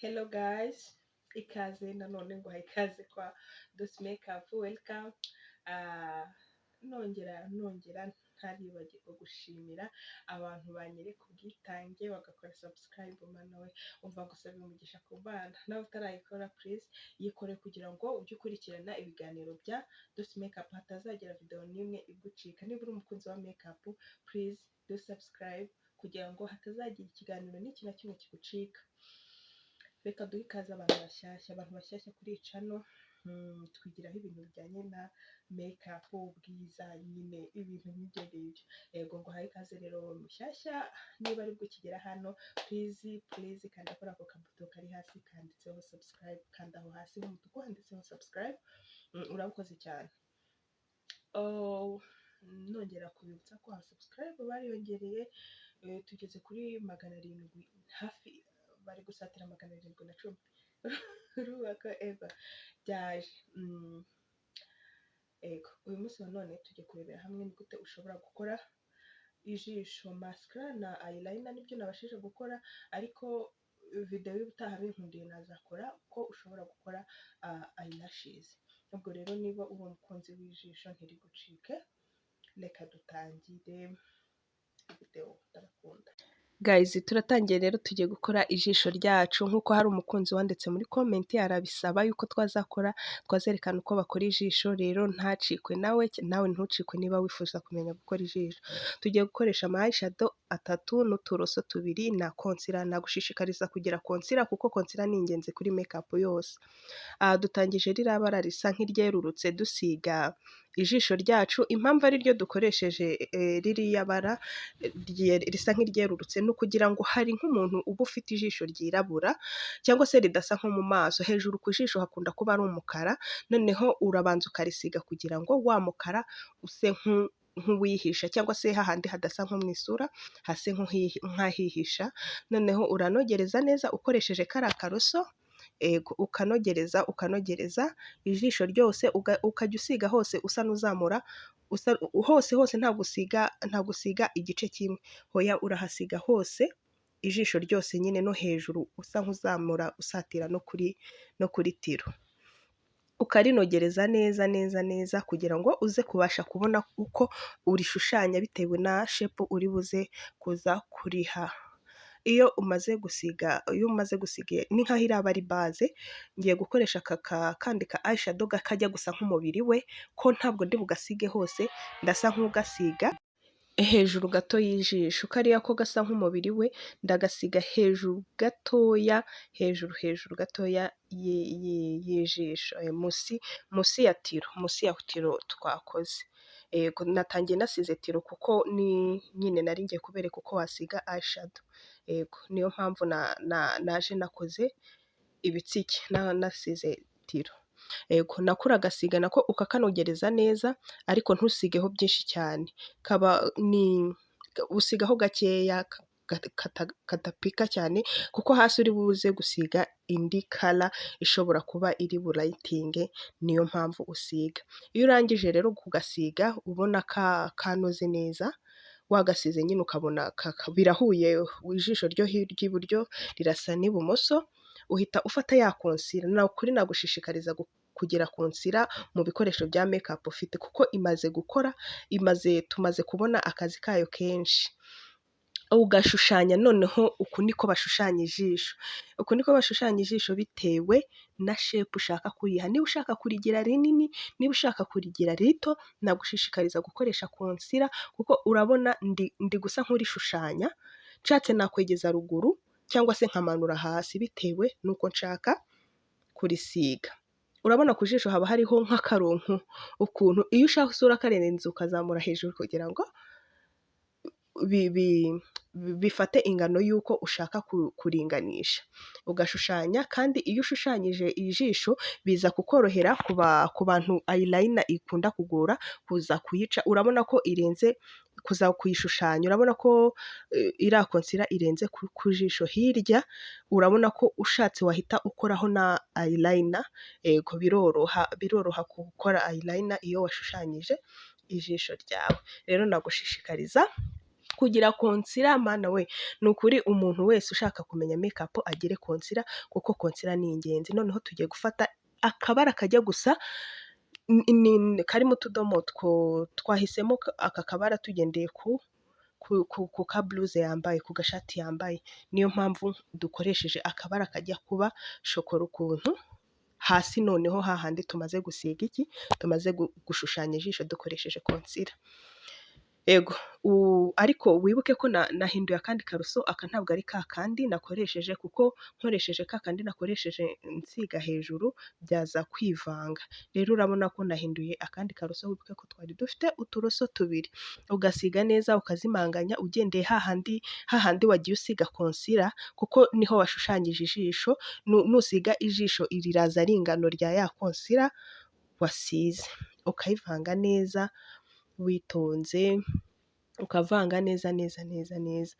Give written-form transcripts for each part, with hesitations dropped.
Hello guys, ikaze nanone ngo ikaze kwa Dose Makeup, welcome. Ah, nongera ntaribagirwa gushimira abantu banyereka ubwitange bagakora subscribe. Mana we umva gusaba umugisha ku bana, nawe utarayikora please yikore kugira ngo ujye ukurikirana ibiganiro bya Dose Makeup, hatazagira video n'imwe igucika. Niba uri umukunzi wa makeup please do subscribe kugira ngo hatazagira ikiganiro n'iki na kimwe kigucika. Reka duhe ikaze abantu bashyashya kuri iyi channel. Twigiraho ibintu bijyanye na makeup, ubwiza, nyine ibintu nk'ibyo ngibyo. Yego ngo haye ikaze rero mushyashya, niba ari bwo kigera hano please kanda kuri ako kabuto kari hasi kanditseho subscribe, kanda aho hasi h'umutuku handitseho subscribe. Urabukoze cyane. Nongera kubibutsa ko subscribe bariyongereye, tugeze kuri 700, hafi bari gusatira 710. Rubaka ego byaje. Ego uyu munsi none tujye kurebera hamwe ni gute ushobora gukora ijisho, mascara na eyeliner. Nibyo nabashije gukora, ariko video y'ubutaha binkundiye nazakora ko ushobora gukora eyelashes. Ubwo rero niba uri umukunzi w'ijisho ntirigucike, reka dutangire video. Ndabakunda guys, turatangiye rero tugiye gukora ijisho ryacu. Nkuko hari umukunzi wanditse muri comment arabisaba yuko twazerekana uko bakora ijisho. Rero ntacikwe nawe ntucikwe niba wifuza kumenya gukora ijisho. Tugiye gukoresha ama eyeshadow 3 n'uturoso 2 na concealer. Nagushishikariza kugira concealer kuko concealer ni ingenzi kuri makeup yose. Dutangije rirabara risa nk'iryerurutse dusiga ijisho ryacu. Impamvu ari ryo dukoresheje ririya bara risa nk'iryerurutse no kugira ngo hari nk'umuntu uba ufite ijisho ryirabura cyangwa se ridasa nko mu maso, hejuru ku jisho hakunda kuba ari umukara, noneho urabanza ukarisiga kugira ngo wa mukara use nk'uwihisha, cyangwa se hahandi hadasa nko mu isura hase nk'ahihisha. Noneho uranogereza neza ukoresheje kara karoso. Ukanogereza ijisho ryose, ukajya usiga hose usa n'uzamura, hose nta gusiga igice kimwe, hoya urahasiga hose ijisho ryose nyine no hejuru usa nk'uzamura usatira no kuri tiro. Ukarinogereza neza kugira ngo uze kubasha kubona uko urishushanya bitewe na shape uri buze kuza kuriha. Iyo umaze gusiga ni nkaho iraba ari base. Ngiye gukoresha kandi ka eyeshadow kajya gusa nk'umubiri we, ko ntabwo ndi bugasige hose, ndasa nk'ugasiga hejuru gato y'ijisho. Kariya ko gasa nk'umubiri we ndagasiga hejuru gatoya, hejuru gatoya y'ijisho, musi ya tiro twakoze. Natangiye nasize tiro kuko ni nyine nari ngiye kubereka uko wasiga eyeshadow. Niyo mpamvu naje nakoze ibitsike nasize tiro. Nakura agasiga nako ukakanogereza neza, ariko ntusigeho byinshi cyane, usigaho gakeya katapika cyane, kuko hasi uri buze gusiga indi kala ishobora kuba iri burayitinge, niyo mpamvu usiga. Iyo urangije rero kugasiga ubona kanoze neza, wagasize nyine ukabona birahuye, ijisho ryo ry'iburyo rirasa n'ibumoso, uhita ufata ya concealer. Nagushishikariza kugira concealer mu bikoresho bya makeup ufite, kuko tumaze kubona akazi kayo kenshi. Ugashushanya noneho uku niko bashushanya ijisho, bitewe na shape ushaka kuriha. Niba ushaka kurigira rinini, niba ushaka kurigira rito, nagushishikariza gukoresha concealer, kuko urabona ndi gusa nk'urishushanya. Nshatse nakwegeza ruguru cyangwa se nkamanura hasi bitewe nuko nshaka kurisiga. Urabona ku jisho haba hariho nk'akaronko ukuntu, iyo ushaka usura karenze ukazamura hejuru kugira ngo bifate ingano y'uko ushaka kuringanisha. Ugashushanya, kandi iyo ushushanyije ijisho biza kukorohera ku bantu eyeliner ikunda kugora kuza kuyica. Urabona ko irenze kuza kuyishushanya, urabona ko iriya concealer irenze ku jisho hirya, urabona ko ushatse wahita ukoraho na eyeliner. Biroroha gukora eyeliner iyo washushanyije ijisho ryawe. Rero nagushishikariza kugira konsira mana we, ni ukuri umuntu wese ushaka kumenya makeup agire konsira kuko konsira ni ingenzi. Noneho tugiye gufata akabara kajya gusa karimo utudomo twahisemo aka kabara tugendeye ku ka bluze yambaye, ku gashati yambaye, niyo mpamvu dukoresheje akabara kajya kuba shokora ukuntu hasi. Noneho hahandi tumaze gusiga tumaze gushushanya ijisho dukoresheje konsira. Ego ariko wibuke ko nahinduye akandi karuso, aka ntabwo ari ka kandi nakoresheje, kuko nkoresheje ka kandi nakoresheje nsiga hejuru byaza kwivanga. Rero urabona ko nahinduye akandi karuso. Wibuke ko twari dufite uturoso tubiri, ugasiga neza ukazimanganya ugendeye hahandi wagiye usiga konsira, kuko niho washushanyije ijisho. Nusiga ijisho riraza ari ingano rya ya konsira wasize, ukayivanga neza witonze, ukavanga neza neza neza neza.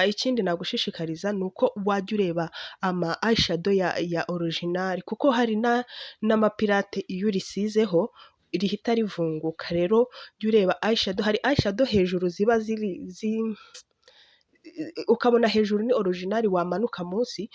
Ikindi nagushishikariza ni uko wajya ureba ama eyeshadow ya original, kuko hari n'amapirate iyo urisizeho rihita rivunguka. Rero jya ureba eyeshadow, hari eyeshadow hejuru ziba ukabona hejuru ni original, wamanuka munsi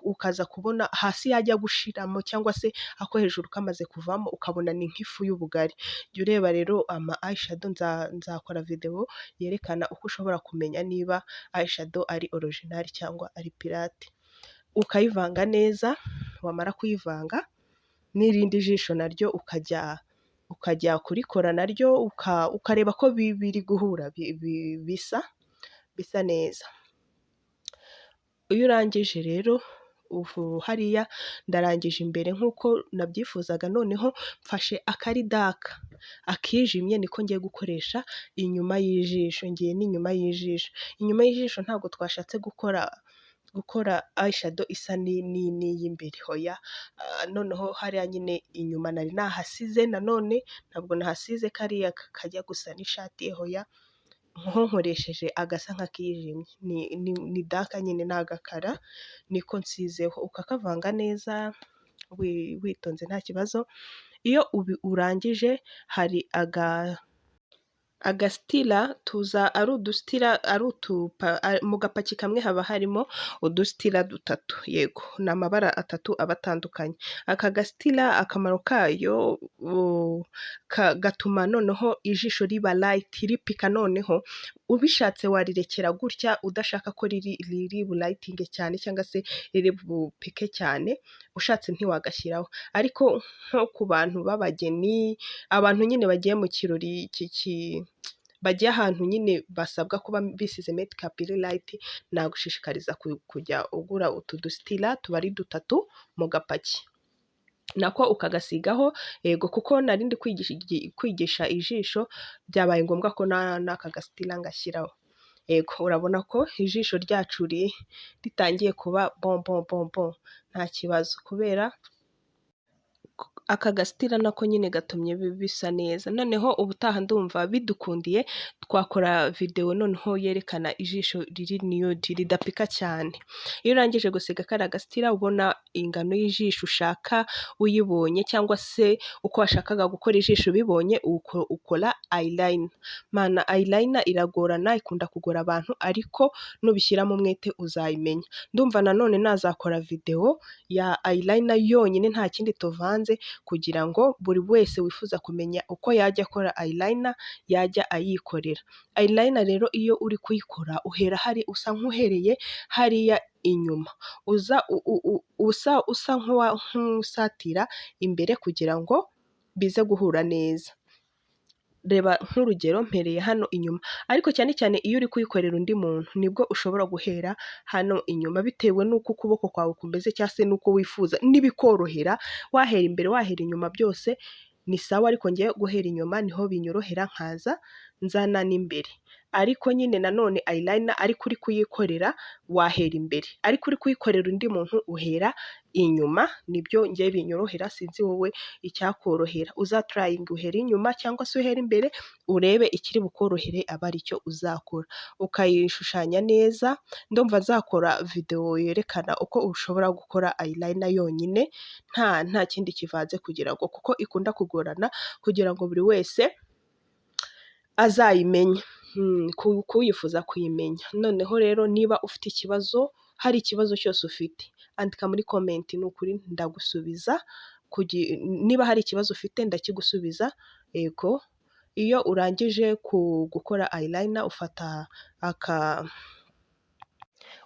ukaza kubona hasi yajya gushiramo, cyangwa se ako hejuru kamaze kuvamo ukabona ni nk'ifu y'ubugari. Jya ureba rero ama eyeshadow, nzakora video yerekana uko ushobora kumenya niba eyeshadow ari original cyangwa ari pirate. Ukayivanga neza, wamara kuyivanga n'irindi jisho naryo ukajya kurikora naryo ukareba ko biri guhura, bisa neza. Iyo urangije rero hariya ndarangije imbere nk'uko nabyifuzaga. Noneho mfashe akari dark, akijimye, niko ngiye gukoresha inyuma y'ijisho. Ngiye n'inyuma y'ijisho. Inyuma y'ijisho ntabwo twashatse gukora eyeshadow isa n'iy'imbere, hoya. Noneho hariya nyine inyuma nari nahasize, nanone ntabwo nahasize kariya kajya gusa n'ishati, hoya, nkoresheje agasa nk'akijimye, ni dark nyine, ni agakara niko nsizeho. Ukakavanga neza witonze nta kibazo. Iyo urangije hari agasitira, tuza ari udusitira, mu gapaki kamwe haba harimo udusitira dutatu, yego, ni amabara atatu aba atandukanye. Aka gasitira akamaro kayo gatuma noneho ijisho riba light, ripika. Noneho ubishatse warirekera gutya, udashaka ko riri bulighting cyane cyangwa se riri bupike cyane, ushatse ntiwagashyiraho. Ariko nko ku bantu b'abageni, abantu nyine bagiye mu kirori, bagiye ahantu nyine basabwa kuba bisize makeup iri light, nagushishikariza kujya ugura utu dusitira, tuba ari dutatu mu gapaki, nako ukagasigaho. Yego, kuko narindi kwigisha ijisho byabaye ngombwa ko n'aka gasitira ngashyiraho. Yego, urabona ko ijisho ryacu ritangiye kuba bon, nta kibazo, kubera aka gasitira nako nyine gatumye bisa neza. Noneho ubutaha ndumva bidukundiye twakora video noneho yerekana ijisho riri nude, ridapika cyane. Iyo urangije gusiga kariya gasitira, ubona ingano y'ijisho ushaka uyibonye, cyangwa se uko washakaga gukora ijisho ubibonye, ukora eyeliner. Mana, eyeliner iragorana, ikunda kugora abantu, ariko nubishyiramo umwete uzayimenya. Ndumva nanone nazakora video ya eyeliner yonyine, nta kindi tuvanze, kugira ngo buri wese wifuza kumenya uko yajya akora eyeliner yajya ayikorera. Eyeliner rero iyo uri kuyikora uhera usa nk'uhereye hariya inyuma, usa nk'usatira imbere kugira ngo bize guhura neza. Reba nk'urugero, mpereye hano inyuma, ariko cyane cyane iyo uri kuyikorera undi muntu nibwo ushobora guhera hano inyuma, bitewe n'uko ukuboko kwawe kumeze cyangwa se n'uko wifuza. Nibikorohera wahera imbere, wahera inyuma, byose ni sawa, ariko ngiye guhera inyuma niho binyorohera, nkaza nzana n'imbere. Ariko nyine nanone eyeliner ariko uri kuyikorera wahera imbere, ariko uri kuyikorera undi muntu uhera inyuma, nibyo ngiye binyorohera. Sinzi wowe icyakorohera, uzatrayinga uhere inyuma cyangwa se uhere imbere, urebe ikiri bukorohere aba aricyo uzakora, ukayishushanya neza. Ndumva nzakora video yerekana uko ushobora gukora eyeliner yonyine, nta kindi kivanze, kugira ngo, kuko ikunda kugorana, kugira ngo buri wese azayimenye. kuyifuza kuyimenya. Noneho rero niba ufite ikibazo, hari ikibazo cyose ufite, andika muri comment, ni ukuri ndagusubiza, niba hari ikibazo ufite ndakigusubiza, yego. Iyo urangije gukora eyeliner ufata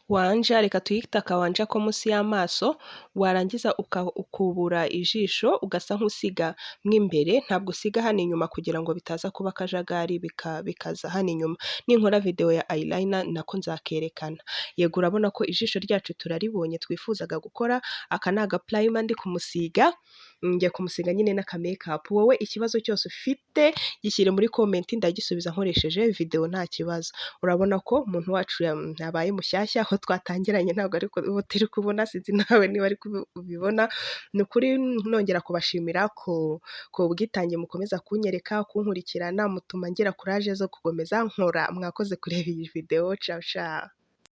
wanja, reka tuyite akawanja ko munsi y'amaso, warangiza ukubura ijisho ugasa nk'usiga mo imbere, ntabwo usiga hano inyuma kugira ngo bitaza kuba akajagari bikaza hano inyuma. Ninkora video ya eyeliner nako nzakerekana. Yego, urabona ko ijisho ryacu turaribonye twifuzaga gukora. Aka ni agaprimer ndi kumusiga, ngiye kumusiga nyine n'aka makeup. Wowe ikibazo cyose ufite gishyire muri comment, ndagisubiza nkoresheje video nta kibazo. Urabona ko umuntu wacu yabaye mushyashya, aho twatangiranye ntabwo ariko turi kubona, sinzi nawe niba ari kubibona. Ni ukuri nongera kubashimira ko bwitange mukomeza kunyereka, kunkurikirana, mutuma ngira courage zo gukomeza nkora. Mwakoze kureba iyi video. Ciao ciao.